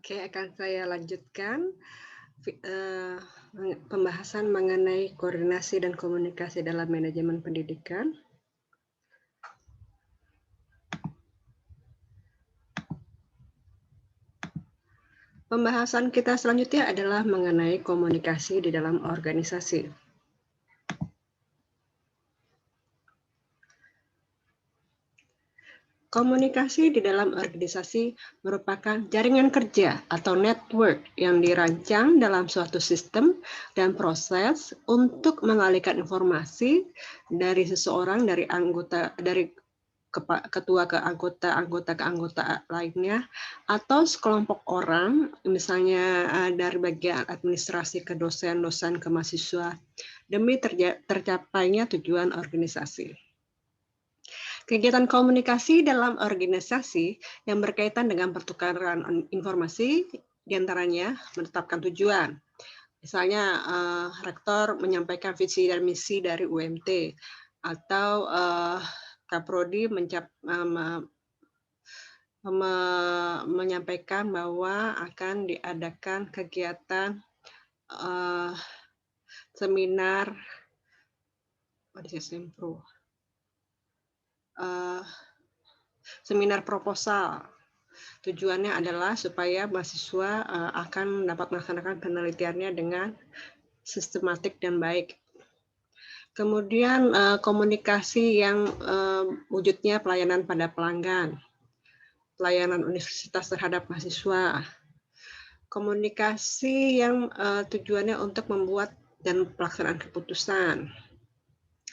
Oke, akan saya lanjutkan pembahasan mengenai koordinasi dan komunikasi dalam manajemen pendidikan. Pembahasan kita selanjutnya adalah mengenai komunikasi di dalam organisasi. Komunikasi di dalam organisasi merupakan jaringan kerja atau network yang dirancang dalam suatu sistem dan proses untuk mengalihkan informasi dari seseorang dari ketua ke anggota lainnya atau sekelompok orang, misalnya dari bagian administrasi ke dosen ke mahasiswa, demi tercapainya tujuan organisasi. Kegiatan komunikasi dalam organisasi yang berkaitan dengan pertukaran informasi, diantaranya menetapkan tujuan. Misalnya, rektor menyampaikan visi dan misi dari UMT, atau Kaprodi menyampaikan bahwa akan diadakan kegiatan seminar seminar proposal. Tujuannya adalah supaya mahasiswa akan dapat melaksanakan penelitiannya dengan sistematik dan baik. Kemudian komunikasi yang wujudnya pelayanan pada pelanggan, pelayanan universitas terhadap mahasiswa, komunikasi yang tujuannya untuk membuat dan pelaksanaan keputusan.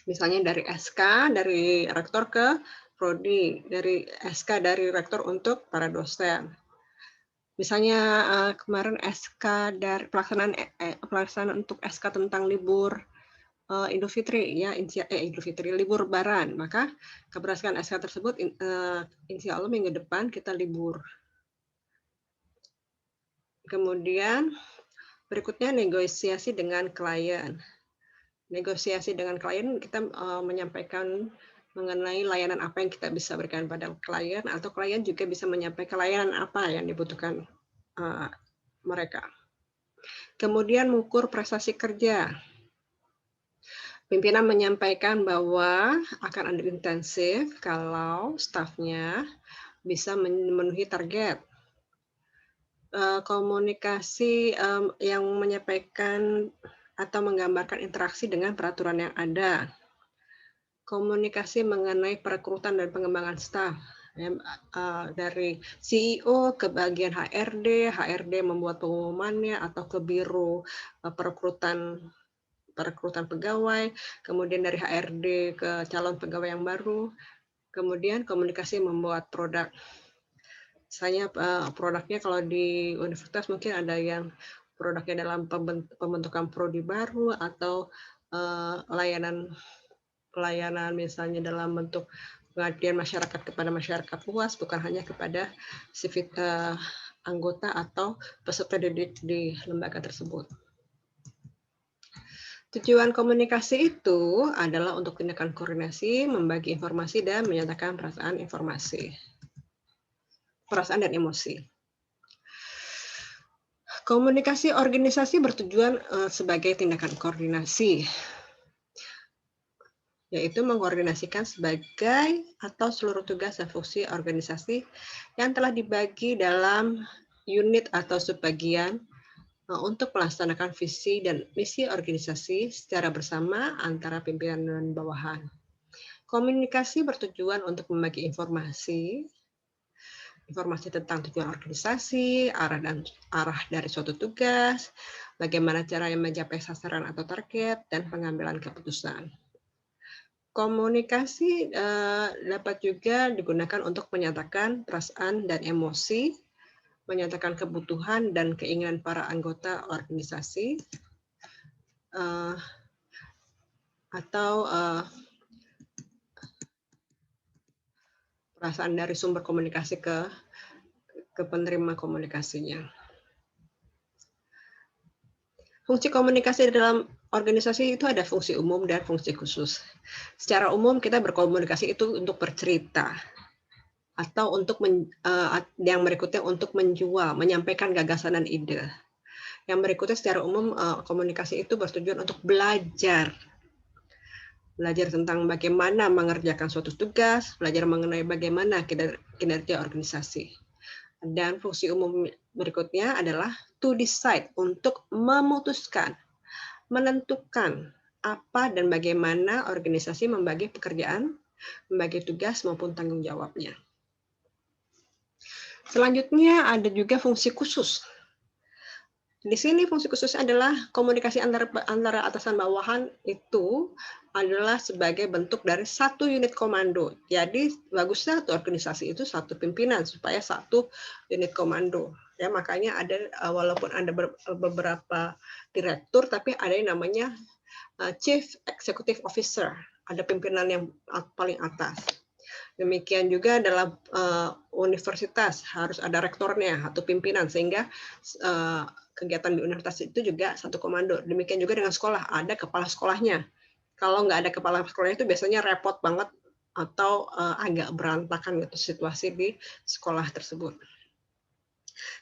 Misalnya dari SK, dari rektor ke prodi, dari SK dari rektor untuk para dosen. Misalnya kemarin SK dari pelaksanaan untuk SK tentang libur Idul Fitri, ya, Idul Fitri, libur Lebaran, maka berdasarkan SK tersebut, insya Allah minggu depan kita libur. Kemudian berikutnya negosiasi dengan klien. Negosiasi dengan klien, kita menyampaikan mengenai layanan apa yang kita bisa berikan pada klien, atau klien juga bisa menyampaikan layanan apa yang dibutuhkan mereka. Kemudian mengukur prestasi kerja. Pimpinan menyampaikan bahwa akan ada intensif kalau stafnya bisa memenuhi target. Komunikasi yang menyampaikan atau menggambarkan interaksi dengan peraturan yang ada. Komunikasi mengenai perekrutan dan pengembangan staf. Dari CEO ke bagian HRD membuat pengumumannya atau ke biro perekrutan pegawai, kemudian dari HRD ke calon pegawai yang baru, kemudian komunikasi membuat produk. Misalnya produknya kalau di universitas mungkin ada yang produknya dalam pembentukan prodi baru atau pelayanan misalnya dalam bentuk pengabdian masyarakat kepada masyarakat luas, bukan hanya kepada anggota atau peserta didik di lembaga tersebut. Tujuan komunikasi itu adalah untuk tindakan koordinasi, membagi informasi, dan menyatakan perasaan dan emosi. Komunikasi organisasi bertujuan sebagai tindakan koordinasi, yaitu mengkoordinasikan sebagai atau seluruh tugas dan fungsi organisasi yang telah dibagi dalam unit atau subbagian untuk melaksanakan visi dan misi organisasi secara bersama antara pimpinan dan bawahan. Komunikasi bertujuan untuk membagi informasi tentang tujuan organisasi, arah dari suatu tugas, bagaimana cara yang mencapai sasaran atau target, dan pengambilan keputusan. Komunikasi dapat juga digunakan untuk menyatakan perasaan dan emosi, menyatakan kebutuhan dan keinginan para anggota organisasi, atau perasaan dari sumber komunikasi ke penerima komunikasinya. Fungsi komunikasi dalam organisasi itu ada fungsi umum dan fungsi khusus. Secara umum kita berkomunikasi itu untuk bercerita atau untuk yang berikutnya untuk menjual, menyampaikan gagasan dan ide. Yang berikutnya secara umum komunikasi itu bertujuan untuk belajar tentang bagaimana mengerjakan suatu tugas, belajar mengenai bagaimana kinerja organisasi. Dan fungsi umum berikutnya adalah to decide, untuk memutuskan, menentukan apa dan bagaimana organisasi membagi pekerjaan, membagi tugas maupun tanggung jawabnya. Selanjutnya ada juga fungsi khusus. Di sini fungsi khususnya adalah komunikasi antara atasan bawahan itu adalah sebagai bentuk dari satu unit komando. Jadi bagusnya satu organisasi itu satu pimpinan supaya satu unit komando. Ya, makanya ada walaupun ada beberapa direktur tapi ada yang namanya Chief Executive Officer, ada pimpinan yang paling atas. Demikian juga dalam universitas harus ada rektornya atau pimpinan sehingga kegiatan di universitas itu juga satu komando. Demikian juga dengan sekolah, ada kepala sekolahnya. Kalau nggak ada kepala sekolahnya itu biasanya repot banget atau agak berantakan gitu situasi di sekolah tersebut.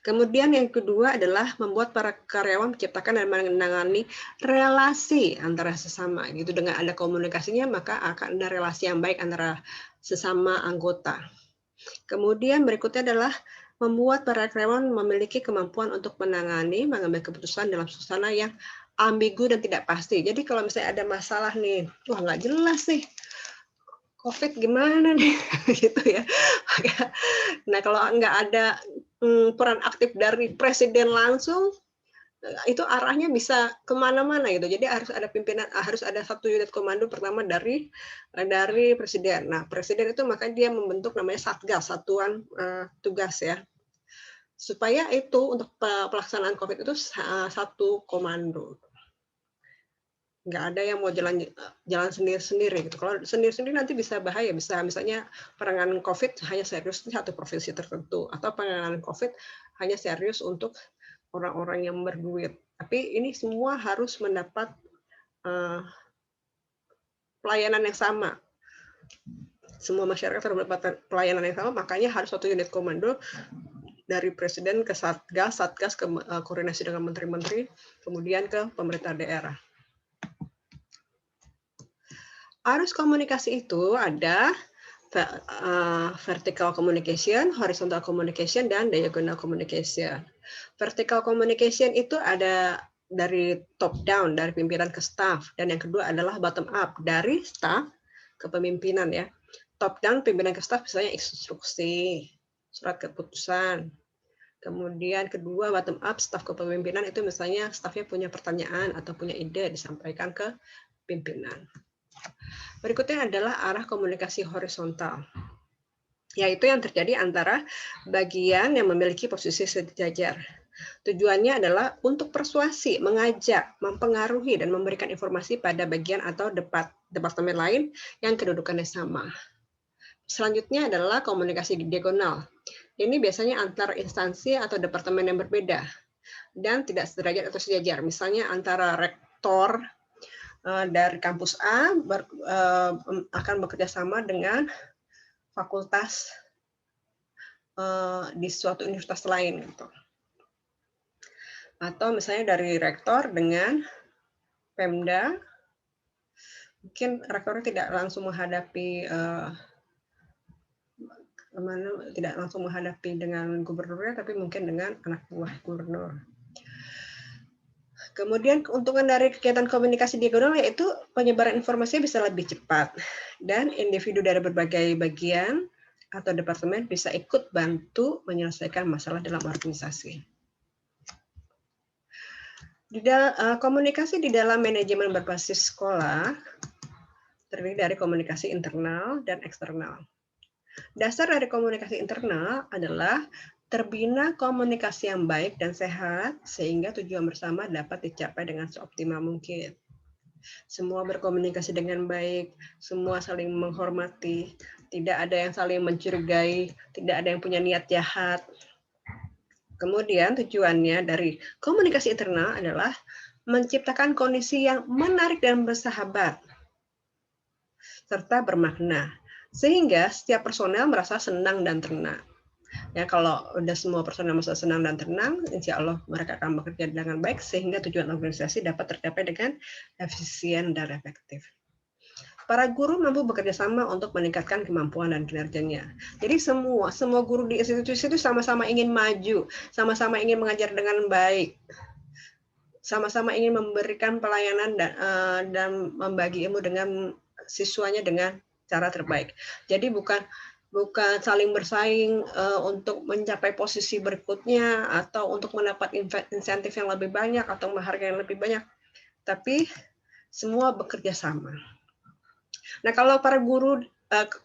Kemudian yang kedua adalah membuat para karyawan menciptakan dan menangani relasi antara sesama gitu. Dengan ada komunikasinya maka akan ada relasi yang baik antara sesama anggota. Kemudian berikutnya adalah membuat para karyawan memiliki kemampuan untuk mengambil keputusan dalam suasana yang ambigu dan tidak pasti. Jadi kalau misalnya ada masalah nih, wah nggak jelas nih, COVID gimana nih, gitu ya. Nah kalau nggak ada peran aktif dari presiden langsung, itu arahnya bisa kemana-mana gitu. Jadi harus ada pimpinan, harus ada satu unit komando pertama dari presiden. Nah presiden itu makanya dia membentuk namanya satgas, satuan tugas ya, supaya itu untuk pelaksanaan COVID itu satu komando. Nggak ada yang mau jalan sendiri-sendiri gitu. Kalau sendiri-sendiri nanti bisa bahaya, bisa misalnya penanganan COVID hanya serius di satu provinsi tertentu, atau penanganan COVID hanya serius untuk orang-orang yang berduit. Tapi ini semua harus mendapat pelayanan yang sama. Semua masyarakat harus mendapatkan pelayanan yang sama, makanya harus satu unit komando dari presiden ke satgas, satgas ke koordinasi dengan menteri-menteri, kemudian ke pemerintah daerah. Arus komunikasi itu ada vertical communication, horizontal communication, dan diagonal communication. Vertical communication itu ada dari top down, dari pimpinan ke staff, dan yang kedua adalah bottom up, dari staff ke pemimpinan ya. Top down pimpinan ke staff misalnya instruksi, surat keputusan. Kemudian kedua bottom up, staff ke pemimpinan itu misalnya staffnya punya pertanyaan atau punya ide disampaikan ke pimpinan. Berikutnya adalah arah komunikasi horizontal, yaitu yang terjadi antara bagian yang memiliki posisi sejajar. Tujuannya adalah untuk persuasi, mengajak, mempengaruhi, dan memberikan informasi pada bagian atau departemen lain yang kedudukannya sama. Selanjutnya adalah komunikasi diagonal. Ini biasanya antar instansi atau departemen yang berbeda dan tidak sederajat atau sejajar. Misalnya antara rektor dari kampus A akan bekerja sama dengan fakultas di suatu universitas lain gitu. Atau misalnya dari rektor dengan Pemda, mungkin rektornya tidak langsung menghadapi dengan gubernurnya, tapi mungkin dengan anak buah gubernur. Kemudian keuntungan dari kegiatan komunikasi diagonal yaitu penyebaran informasi bisa lebih cepat dan individu dari berbagai bagian atau departemen bisa ikut bantu menyelesaikan masalah dalam organisasi. Komunikasi di dalam manajemen berbasis sekolah terdiri dari komunikasi internal dan eksternal. Dasar dari komunikasi internal adalah terbina komunikasi yang baik dan sehat sehingga tujuan bersama dapat dicapai dengan seoptimal mungkin. Semua berkomunikasi dengan baik, semua saling menghormati, tidak ada yang saling mencurigai, tidak ada yang punya niat jahat. Kemudian tujuannya dari komunikasi internal adalah menciptakan kondisi yang menarik dan bersahabat serta bermakna, Sehingga setiap personel merasa senang dan tenang. Ya, kalau udah semua personel merasa senang dan tenang, insya Allah mereka akan bekerja dengan baik sehingga tujuan organisasi dapat tercapai dengan efisien dan efektif. Para guru mampu bekerja sama untuk meningkatkan kemampuan dan kinerjanya. Jadi semua guru di institusi itu sama-sama ingin maju, sama-sama ingin mengajar dengan baik, sama-sama ingin memberikan pelayanan dan membagi ilmu dengan siswanya dengan cara terbaik. Jadi bukan saling bersaing untuk mencapai posisi berikutnya atau untuk mendapat insentif yang lebih banyak atau menghargai yang lebih banyak, tapi semua bekerja sama. Nah, kalau para guru,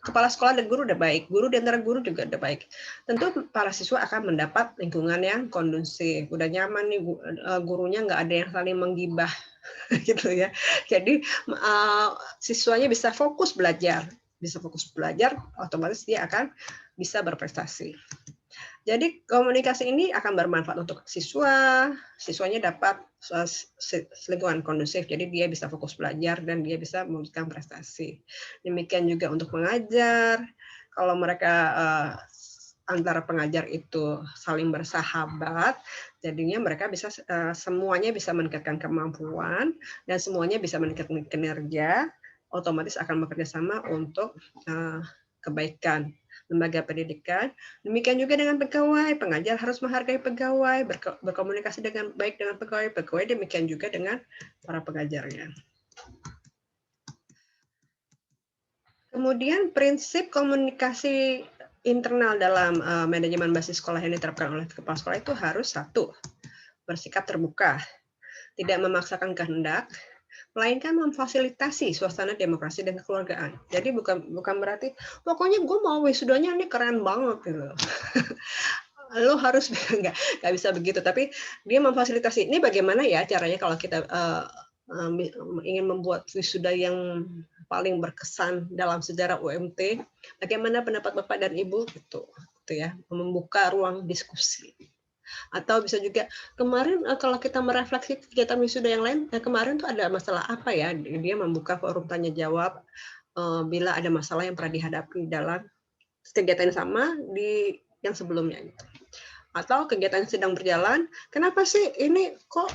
kepala sekolah dan guru udah baik, guru di antara guru juga udah baik. Tentu para siswa akan mendapat lingkungan yang kondusif, udah nyaman nih, gurunya nggak ada yang saling menggibah, gitu ya. Jadi siswanya bisa fokus belajar, otomatis dia akan bisa berprestasi. Jadi komunikasi ini akan bermanfaat untuk siswa, siswanya dapat lingkungan kondusif, jadi dia bisa fokus belajar dan dia bisa memberikan prestasi. Demikian juga untuk mengajar, kalau mereka antara pengajar itu saling bersahabat, jadinya mereka bisa semuanya bisa meningkatkan kemampuan dan semuanya bisa meningkatkan kinerja, otomatis akan bekerja sama untuk kebaikan lembaga pendidikan. Demikian juga dengan pegawai, pengajar harus menghargai pegawai, berkomunikasi dengan baik dengan pegawai, demikian juga dengan para pengajarnya. Kemudian prinsip komunikasi internal dalam manajemen basis sekolah yang diterapkan oleh kepala sekolah itu harus satu, bersikap terbuka, tidak memaksakan kehendak, melainkan memfasilitasi suasana demokrasi dan kekeluargaan. Jadi bukan berarti pokoknya gue mau wisudanya ini keren banget gitu. Lo harus nggak bisa begitu, tapi dia memfasilitasi. Ini bagaimana ya caranya kalau kita ingin membuat wisuda yang paling berkesan dalam sejarah UMT, bagaimana pendapat Bapak dan Ibu gitu ya, membuka ruang diskusi. Atau bisa juga kemarin kalau kita merefleksi kegiatan wisuda yang lain, kemarin tuh ada masalah apa ya? Dia membuka forum tanya jawab bila ada masalah yang pernah dihadapi dalam kegiatan yang sama di yang sebelumnya. Gitu. Atau kegiatan yang sedang berjalan, kenapa sih ini kok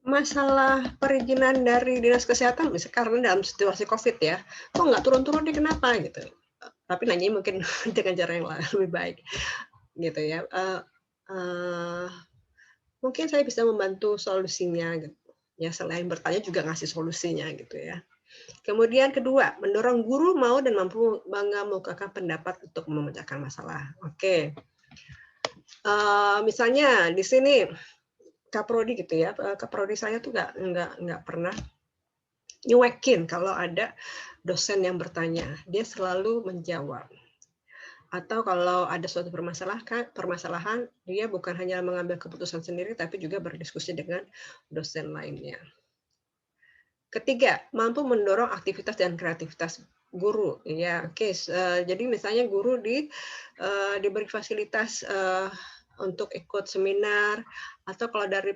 masalah perizinan dari dinas kesehatan, misalnya karena dalam situasi COVID ya, kok nggak turun-turun nih kenapa gitu. Tapi nanya mungkin dengan cara yang lebih baik gitu ya. Mungkin saya bisa membantu solusinya gitu. Ya selain bertanya juga ngasih solusinya gitu ya. Kemudian kedua, mendorong guru mau dan mampu mengemukakan pendapat untuk memecahkan masalah. Oke. Misalnya di sini Kaprodi gitu ya, Kaprodi saya tuh nggak pernah nyuekin kalau ada dosen yang bertanya, dia selalu menjawab. Atau kalau ada suatu permasalahan, dia bukan hanya mengambil keputusan sendiri, tapi juga berdiskusi dengan dosen lainnya. Ketiga, mampu mendorong aktivitas dan kreativitas guru. Ya, oke. Jadi misalnya guru diberi fasilitas untuk ikut seminar, atau kalau dari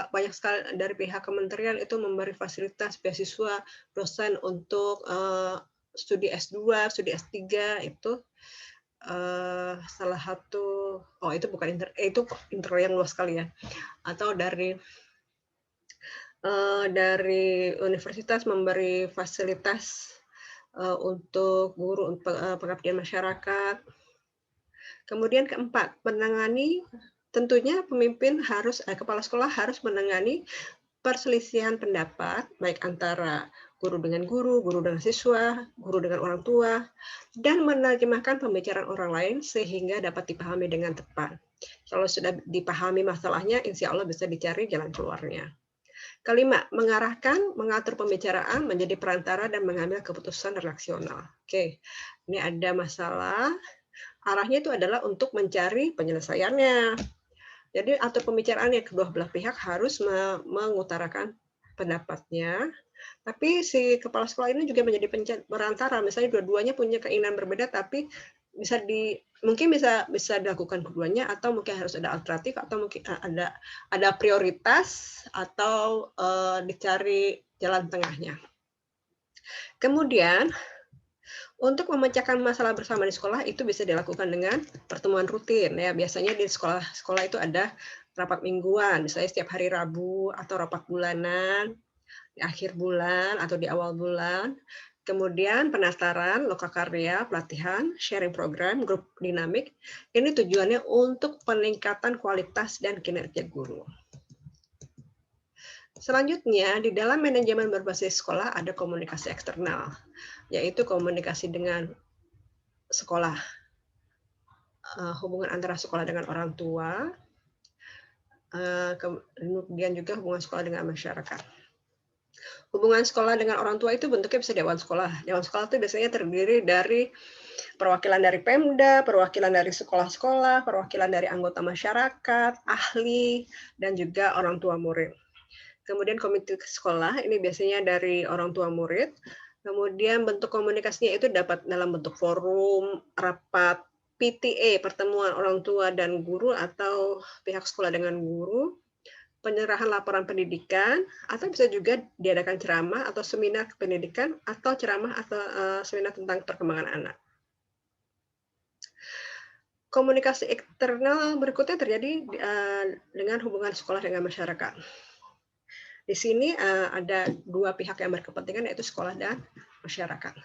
banyak sekali dari pihak kementerian itu memberi fasilitas beasiswa dosen untuk studi S2, studi S3 itu salah satu, itu bukan itu intro yang luas sekali ya, atau dari universitas memberi fasilitas untuk guru pengabdian masyarakat. Kemudian keempat, tentunya kepala sekolah harus menangani perselisihan pendapat baik antara guru dengan guru dengan siswa, guru dengan orang tua, dan menerjemahkan pembicaraan orang lain sehingga dapat dipahami dengan tepat. Kalau sudah dipahami masalahnya, insya Allah bisa dicari jalan keluarnya. Kelima, mengatur pembicaraan, menjadi perantara dan mengambil keputusan redaksional. Oke, ini ada masalah, arahnya itu adalah untuk mencari penyelesaiannya. Jadi atur pembicaraan yang kedua belah pihak harus mengutarakan pendapatnya, tapi si kepala sekolah ini juga menjadi perantara. Misalnya dua-duanya punya keinginan berbeda, tapi mungkin bisa dilakukan keduanya, atau mungkin harus ada alternatif, atau mungkin ada prioritas, atau dicari jalan tengahnya. Kemudian Untuk memecahkan masalah bersama di sekolah itu bisa dilakukan dengan pertemuan rutin ya. Biasanya di sekolah-sekolah itu ada rapat mingguan, misalnya setiap hari Rabu atau rapat bulanan, di akhir bulan atau di awal bulan. Kemudian pendaftaran, lokakarya, pelatihan, sharing program, grup dinamik. Ini tujuannya untuk peningkatan kualitas dan kinerja guru. Selanjutnya, di dalam manajemen berbasis sekolah ada komunikasi eksternal, yaitu komunikasi dengan sekolah, hubungan antara sekolah dengan orang tua, kemudian juga hubungan sekolah dengan masyarakat. Hubungan sekolah dengan orang tua itu bentuknya bisa dewan sekolah. Dewan sekolah itu biasanya terdiri dari perwakilan dari Pemda, perwakilan dari sekolah-sekolah, perwakilan dari anggota masyarakat, ahli, dan juga orang tua murid. Kemudian komite sekolah ini biasanya dari orang tua murid. Kemudian bentuk komunikasinya itu dapat dalam bentuk forum, rapat, PTA, pertemuan orang tua dan guru atau pihak sekolah dengan guru, penyerahan laporan pendidikan, atau bisa juga diadakan ceramah atau seminar pendidikan atau ceramah atau seminar tentang perkembangan anak. Komunikasi eksternal berikutnya terjadi dengan hubungan sekolah dengan masyarakat. Di sini ada dua pihak yang berkepentingan, yaitu sekolah dan masyarakat.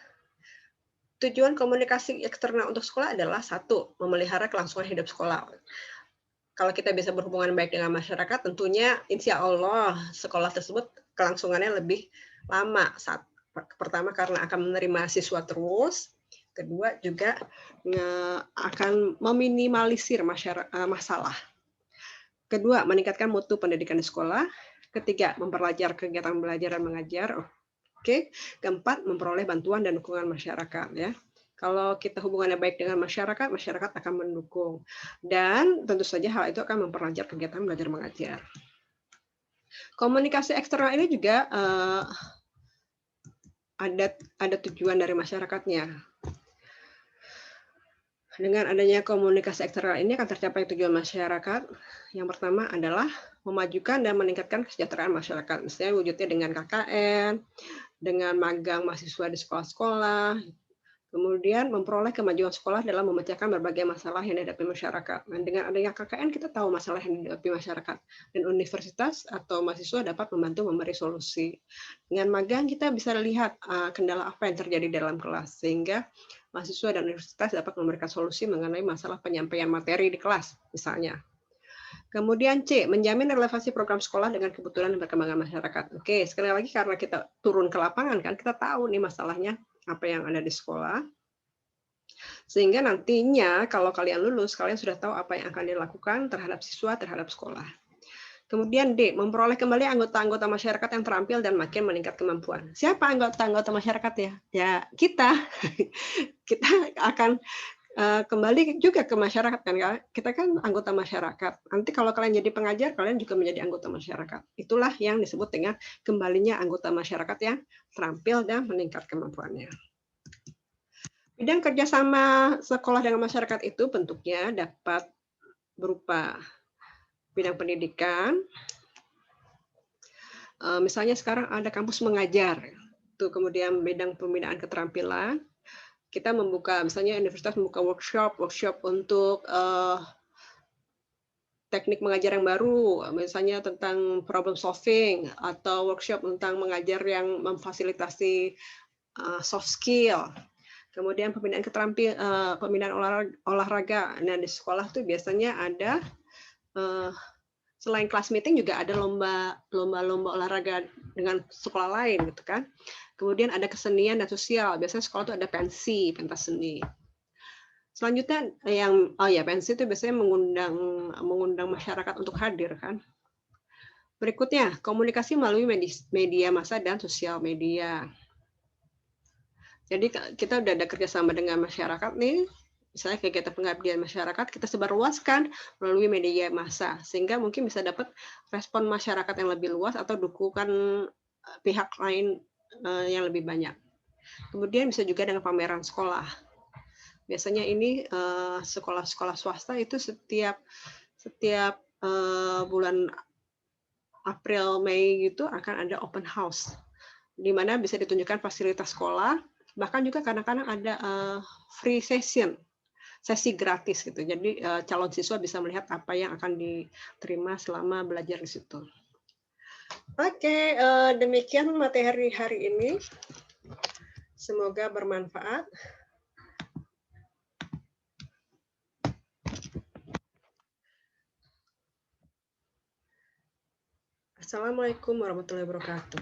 Tujuan komunikasi eksternal untuk sekolah adalah satu, memelihara kelangsungan hidup sekolah. Kalau kita bisa berhubungan baik dengan masyarakat, tentunya insya Allah sekolah tersebut kelangsungannya lebih lama. Pertama karena akan menerima siswa terus, kedua juga akan meminimalisir masalah. Kedua, meningkatkan mutu pendidikan di sekolah. Ketiga, memperlancar kegiatan belajar dan mengajar. Oke. Keempat, memperoleh bantuan dan dukungan masyarakat ya. Kalau kita hubungannya baik dengan masyarakat, masyarakat akan mendukung. Dan tentu saja hal itu akan memperlancar kegiatan belajar mengajar. Komunikasi eksternal ini juga ada tujuan dari masyarakatnya. Dengan adanya komunikasi eksternal ini akan tercapai tujuan masyarakat. Yang pertama adalah memajukan dan meningkatkan kesejahteraan masyarakat. Misalnya wujudnya dengan KKN, dengan magang mahasiswa di sekolah-sekolah, kemudian memperoleh kemajuan sekolah dalam memecahkan berbagai masalah yang dihadapi masyarakat. Dan dengan adanya KKN kita tahu masalah yang dihadapi masyarakat. Dan universitas atau mahasiswa dapat membantu memberi solusi. Dengan magang kita bisa lihat kendala apa yang terjadi dalam kelas, sehingga mahasiswa dan universitas dapat memberikan solusi mengenai masalah penyampaian materi di kelas, misalnya. Kemudian C, menjamin relevansi program sekolah dengan kebutuhan dan perkembangan masyarakat. Oke, sekali lagi karena kita turun ke lapangan kan, kita tahu nih masalahnya apa yang ada di sekolah. Sehingga nantinya kalau kalian lulus, kalian sudah tahu apa yang akan dilakukan terhadap siswa, terhadap sekolah. Kemudian D, memperoleh kembali anggota-anggota masyarakat yang terampil dan makin meningkat kemampuan. Siapa anggota-anggota masyarakat ya? Ya, kita. Kita akan kembali juga ke masyarakat kan, kita kan anggota masyarakat. Nanti kalau kalian jadi pengajar, kalian juga menjadi anggota masyarakat. Itulah yang disebut dengan kembalinya anggota masyarakat yang terampil dan meningkat kemampuannya. Bidang kerjasama sekolah dengan masyarakat itu bentuknya dapat berupa bidang pendidikan. Misalnya sekarang ada kampus mengajar, tuh kemudian bidang pembinaan keterampilan. Kita membuka, misalnya universitas membuka workshop untuk teknik mengajar yang baru, misalnya tentang problem solving atau workshop tentang mengajar yang memfasilitasi soft skill. Kemudian pembinaan pembinaan olahraga. Nah di sekolah tuh biasanya ada selain kelas meeting juga ada lomba olahraga dengan sekolah lain gitu kan. Kemudian ada kesenian dan sosial. Biasanya sekolah tuh ada pensi, pentas seni. Selanjutnya pensi itu biasanya mengundang masyarakat untuk hadir kan. Berikutnya, komunikasi melalui media massa dan sosial media. Jadi kita udah ada kerjasama dengan masyarakat nih, misalnya kegiatan pengabdian masyarakat kita sebarluaskan melalui media massa, sehingga mungkin bisa dapat respon masyarakat yang lebih luas atau dukungan pihak lain yang lebih banyak. Kemudian bisa juga dengan pameran sekolah. Biasanya ini sekolah-sekolah swasta itu setiap bulan April Mei gitu akan ada open house, di mana bisa ditunjukkan fasilitas sekolah, Bahkan juga kadang-kadang ada free session, sesi gratis gitu. Jadi calon siswa bisa melihat apa yang akan diterima selama belajar di situ. Oke, demikian materi hari ini. Semoga bermanfaat. Assalamualaikum warahmatullahi wabarakatuh.